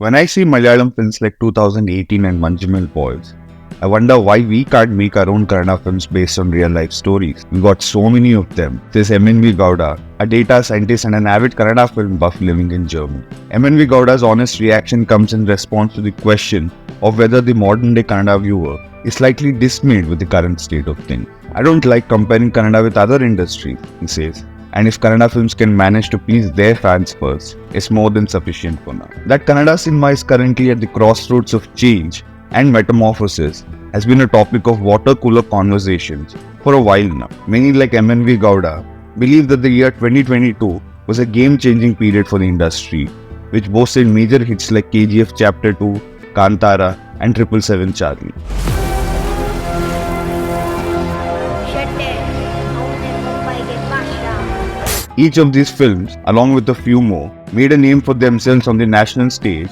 When I see Malayalam films like 2018 and Manjumal Boys, I wonder why we can't make our own Kannada films based on real life stories. We got so many of them. There's MNV Gowda, a data scientist and an avid Kannada film buff living in Germany. MNV Gowda's honest reaction comes in response to the question of whether the modern day Kannada viewer is slightly dismayed with the current state of things. I don't like comparing Kannada with other industries, he says. And if Kannada films can manage to please their fans first, it's more than sufficient for now. That Kannada cinema is currently at the crossroads of change and metamorphosis has been a topic of water cooler conversations for a while now. Many like MNV Gowda believe that the year 2022 was a game-changing period for the industry, which boasted major hits like KGF Chapter 2, Kantara and 777 Charlie. Each of these films, along with a few more, made a name for themselves on the national stage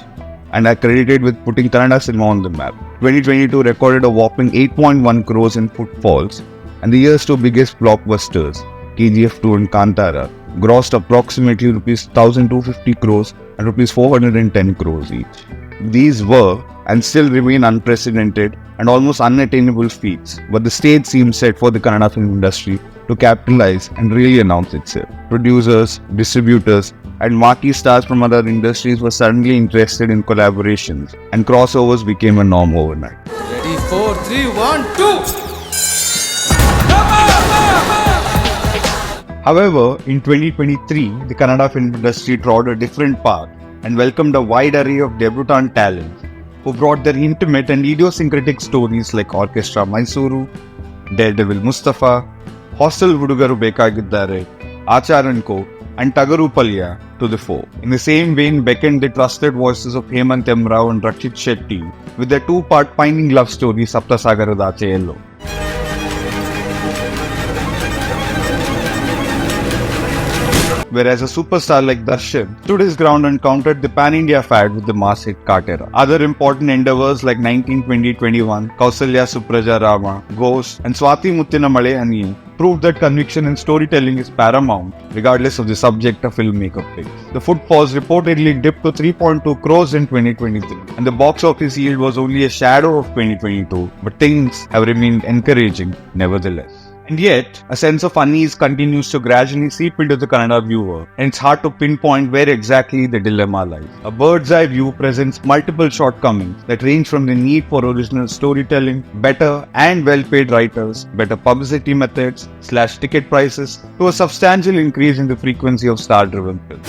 and are credited with putting Kannada cinema on the map. 2022 recorded a whopping 8.1 crores in footfalls, and the year's two biggest blockbusters, KGF 2 and Kantara, grossed approximately Rs 1,250 crores and Rs 410 crores each. These were and still remain unprecedented and almost unattainable feats, but the stage seems set for the Kannada film industry to capitalize and really announce itself. Producers, distributors, and marquee stars from other industries were suddenly interested in collaborations, and crossovers became a norm overnight. Ready, 4, 3, 1, 2! However, in 2023, the Kannada film industry trod a different path and welcomed a wide array of debutant talents who brought their intimate and idiosyncratic stories like Orchestra Mysuru, Daredevil Mustafa, Hostel Hudugaru Bekagiddare, Charan and Tagaru Palya to the fore. In the same vein, beckoned the trusted voices of Hemant M. Rao and Rakshit Shetty with their two-part pining love story Saptasagarada Acheyello. Whereas a superstar like Darshan stood his ground and countered the pan-India fad with the mass hit Katera. Other important endeavours like 1920-21, Kausalya Supraja Rama, Ghost and Swati Muttina Male Haniye proved that conviction in storytelling is paramount regardless of the subject a filmmaker picks. The footfalls reportedly dipped to 3.2 crores in 2023 and the box office yield was only a shadow of 2022, but things have remained encouraging nevertheless. And yet, a sense of unease continues to gradually seep into the Kannada viewer, and it's hard to pinpoint where exactly the dilemma lies. A bird's eye view presents multiple shortcomings that range from the need for original storytelling, better and well-paid writers, better publicity methods, /ticket prices, to a substantial increase in the frequency of star-driven films.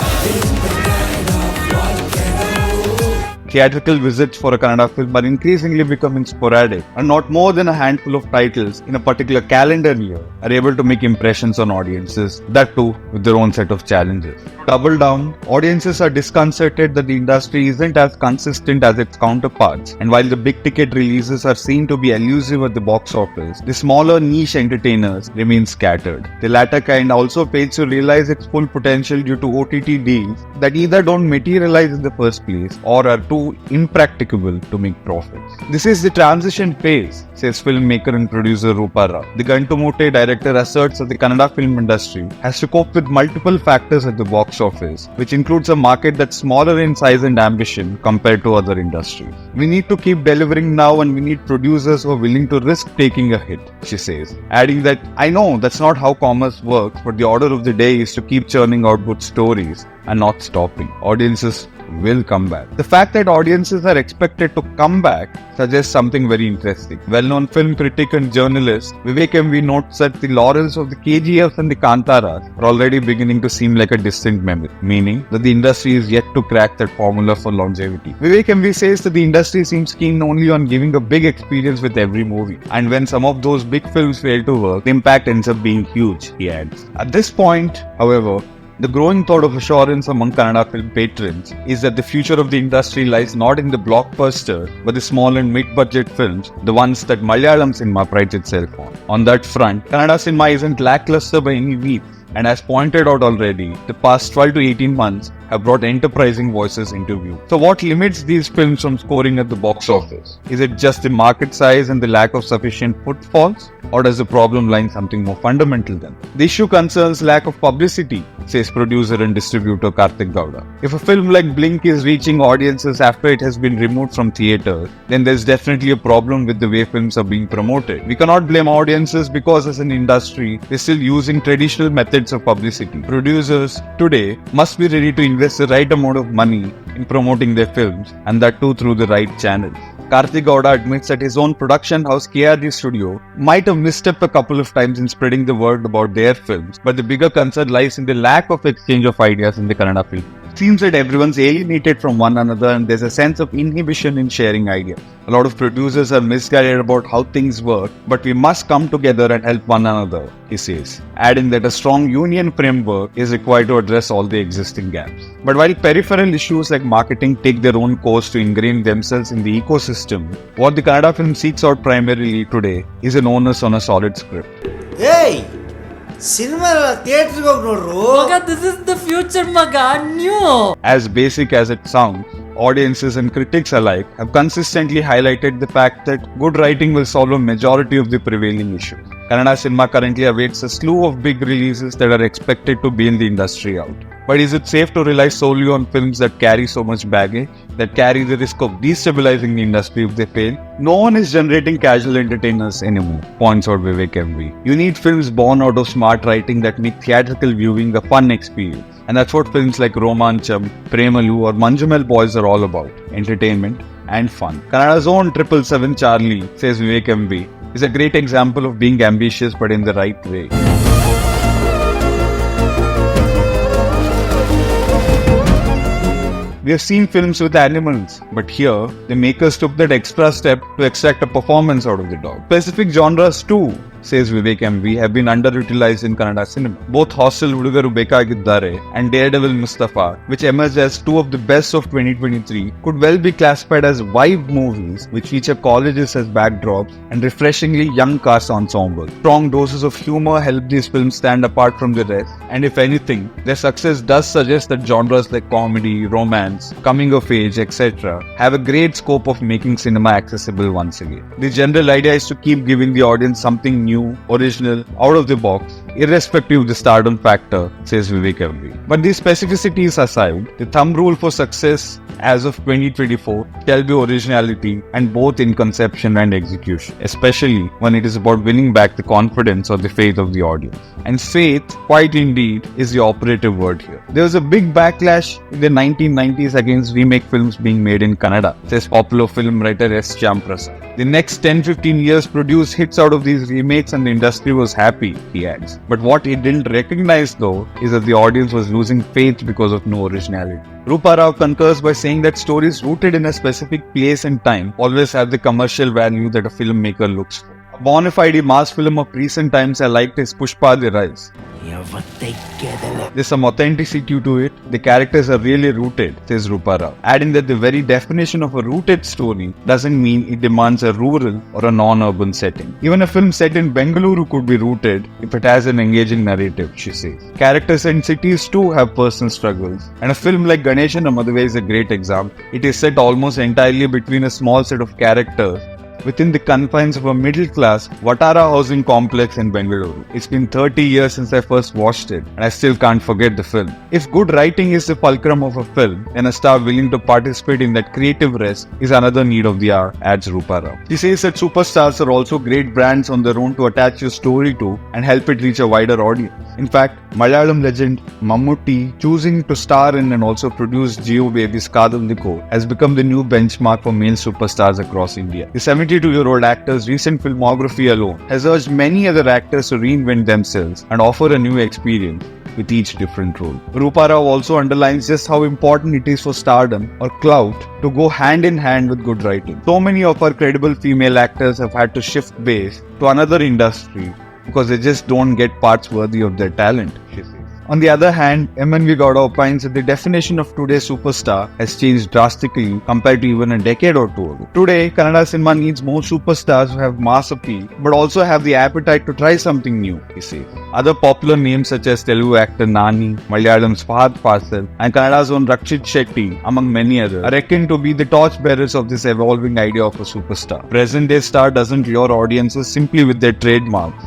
Theatrical visits for a Kannada film are increasingly becoming sporadic, and not more than a handful of titles in a particular calendar year are able to make impressions on audiences, that too with their own set of challenges. To double down, audiences are disconcerted that the industry isn't as consistent as its counterparts, and while the big ticket releases are seen to be elusive at the box office, the smaller niche entertainers remain scattered. The latter kind also fails to realize its full potential due to OTT deals that either don't materialize in the first place or are too impracticable to make profits. This is the transition phase, says filmmaker and producer Rupa Rao. The Gantumute director asserts that the Kannada film industry has to cope with multiple factors at the box office, which includes a market that's smaller in size and ambition compared to other industries. We need to keep delivering now and we need producers who are willing to risk taking a hit, she says, adding that, I know that's not how commerce works, but the order of the day is to keep churning out good stories and not stopping. Audiences will come back. The fact that audiences are expected to come back suggests something very interesting. Well-known film critic and journalist Vivek MV notes that the laurels of the KGFs and the Kantaras are already beginning to seem like a distant memory, meaning that the industry is yet to crack that formula for longevity. Vivek MV says that the industry seems keen only on giving a big experience with every movie, and when some of those big films fail to work, the impact ends up being huge, he adds. At this point, however, the growing thought of assurance among Kannada film patrons is that the future of the industry lies not in the blockbuster, but the small and mid-budget films, the ones that Malayalam cinema prides itself on. On that front, Kannada cinema isn't lackluster by any means, and as pointed out already, the past 12 to 18 months have brought enterprising voices into view. So what limits these films from scoring at the box office? Is it just the market size and the lack of sufficient footfalls? Or does the problem lie in something more fundamental then? The issue concerns lack of publicity, says producer and distributor Karthik Gowda. If a film like Blink is reaching audiences after it has been removed from theaters, then there's definitely a problem with the way films are being promoted. We cannot blame audiences because as an industry, we're still using traditional methods of publicity. Producers today must be ready to invest the right amount of money in promoting their films, and that too through the right channels. Karthik Gowda admits that his own production house KRG Studio might have misstepped a couple of times in spreading the word about their films, but the bigger concern lies in the lack of exchange of ideas in the Kannada film. It seems that everyone's alienated from one another and there's a sense of inhibition in sharing ideas. A lot of producers are misguided about how things work, but we must come together and help one another, he says, adding that a strong union framework is required to address all the existing gaps. But while peripheral issues like marketing take their own course to ingrain themselves in the ecosystem, what the Kannada film seeks out primarily today is an onus on a solid script. Hey! Cinema theatre go nodu. Maga, this is the future, Maga. New. As basic as it sounds, audiences and critics alike have consistently highlighted the fact that good writing will solve a majority of the prevailing issues. Kannada cinema currently awaits a slew of big releases that are expected to bail the industry out. But is it safe to rely solely on films that carry so much baggage, that carry the risk of destabilizing the industry if they fail? No one is generating casual entertainers anymore, points out Vivek MV. You need films born out of smart writing that make theatrical viewing a fun experience. And that's what films like Romancham, Premalu or Manjumal Boys are all about, entertainment and fun. Kannada's own 777 Charlie, says Vivek MV, is a great example of being ambitious but in the right way. We have seen films with animals, but here, the makers took that extra step to extract a performance out of the dog. Specific genres too, says Vivek MV, have been underutilized in Kannada cinema. Both Hostel Hudugaru Bekagiddare and Daredevil Mustafa, which emerged as two of the best of 2023, could well be classified as vibe movies which feature colleges as backdrops and refreshingly young cast ensembles. Strong doses of humor help these films stand apart from the rest, and if anything, their success does suggest that genres like comedy, romance, coming of age, etc. have a great scope of making cinema accessible once again. The general idea is to keep giving the audience something new, original, out of the box, irrespective of the stardom factor, says Vivek MV. But these specificities aside, the thumb rule for success as of 2024 shall be originality, and both in conception and execution, especially when it is about winning back the confidence or the faith of the audience. And faith, quite indeed, is the operative word here. There was a big backlash in the 1990s against remake films being made in Kannada, says popular film writer S. Prasad. The next 10-15 years produced hits out of these remakes and the industry was happy, he adds. But what he didn't recognize though is that the audience was losing faith because of no originality. Rupa Rao concurs by saying that stories rooted in a specific place and time always have the commercial value that a filmmaker looks for. A bona fide mass film of recent times I liked is Pushpa the Rise. There's some authenticity to it. The characters are really rooted, says Rupa Rao, adding that the very definition of a rooted story doesn't mean it demands a rural or a non-urban setting. Even a film set in Bengaluru could be rooted if it has an engaging narrative, she says. Characters in cities too have personal struggles, and a film like Ganesha Maduve is a great example. It is set almost entirely between a small set of characters within the confines of a middle-class Vatara housing complex in Bengaluru. It's been 30 years since I first watched it, and I still can't forget the film. If good writing is the fulcrum of a film, then a star willing to participate in that creative rest is another need of the hour, adds Rupa Rao. She says that superstars are also great brands on their own to attach your story to and help it reach a wider audience. In fact, Malayalam legend Mammootty choosing to star in and also produce Geo Baby's Kadal has become the new benchmark for male superstars across India. The 72-year-old actor's recent filmography alone has urged many other actors to reinvent themselves and offer a new experience with each different role. Rupa Rao also underlines just how important it is for stardom or clout to go hand in hand with good writing. So many of our credible female actors have had to shift base to another industry because they just don't get parts worthy of their talent, she says. On the other hand, MNV Gowda opines that the definition of today's superstar has changed drastically compared to even a decade or two ago. Today, Kannada cinema needs more superstars who have mass appeal, but also have the appetite to try something new, he says. Other popular names such as Telugu actor Nani, Malayalam's Fahad Fasal, and Kannada's own Rakshit Shetty, among many others, are reckoned to be the torchbearers of this evolving idea of a superstar. Present-day star doesn't lure audiences simply with their trademarks,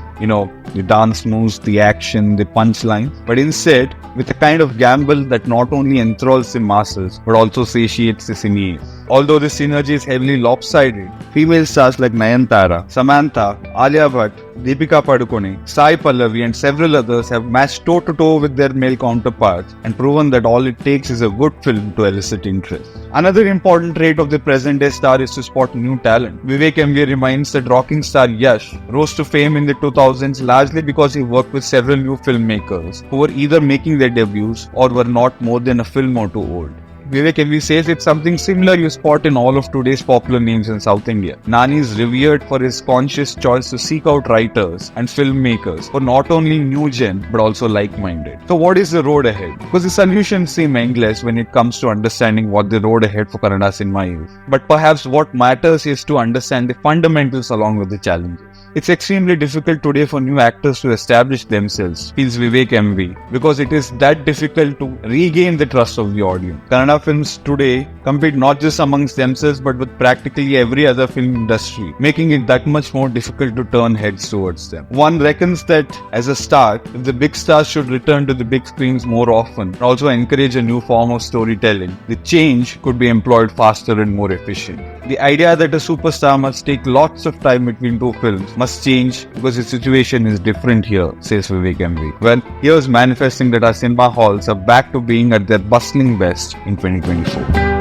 the dance moves, the action, the punchlines, but instead with a kind of gamble that not only enthralls the masses but also satiates the cineasts. Although this synergy is heavily lopsided, female stars like Nayanthara, Samantha, Alia Bhatt, Deepika Padukone, Sai Pallavi and several others have matched toe-to-toe with their male counterparts and proven that all it takes is a good film to elicit interest. Another important trait of the present-day star is to spot new talent. Vivek MV reminds that rocking star Yash rose to fame in the 2000s largely because he worked with several new filmmakers who were either making their debuts or were not more than a film or two old. Vivek MV says it's something similar you spot in all of today's popular names in South India. Nani is revered for his conscious choice to seek out writers and filmmakers who are not only new gen but also like-minded. So what is the road ahead? Because the solutions seem endless when it comes to understanding what the road ahead for Kannada cinema is. But perhaps what matters is to understand the fundamentals along with the challenges. It's extremely difficult today for new actors to establish themselves, feels Vivek MV, because it is that difficult to regain the trust of the audience. Kannada films today compete not just amongst themselves but with practically every other film industry, making it that much more difficult to turn heads towards them. One reckons that as a start, if the big stars should return to the big screens more often and also encourage a new form of storytelling, the change could be employed faster and more efficient. The idea that a superstar must take lots of time between two films must change because the situation is different here, says Vivek MV. Well, here's manifesting that our cinema halls are back to being at their bustling best in 2024.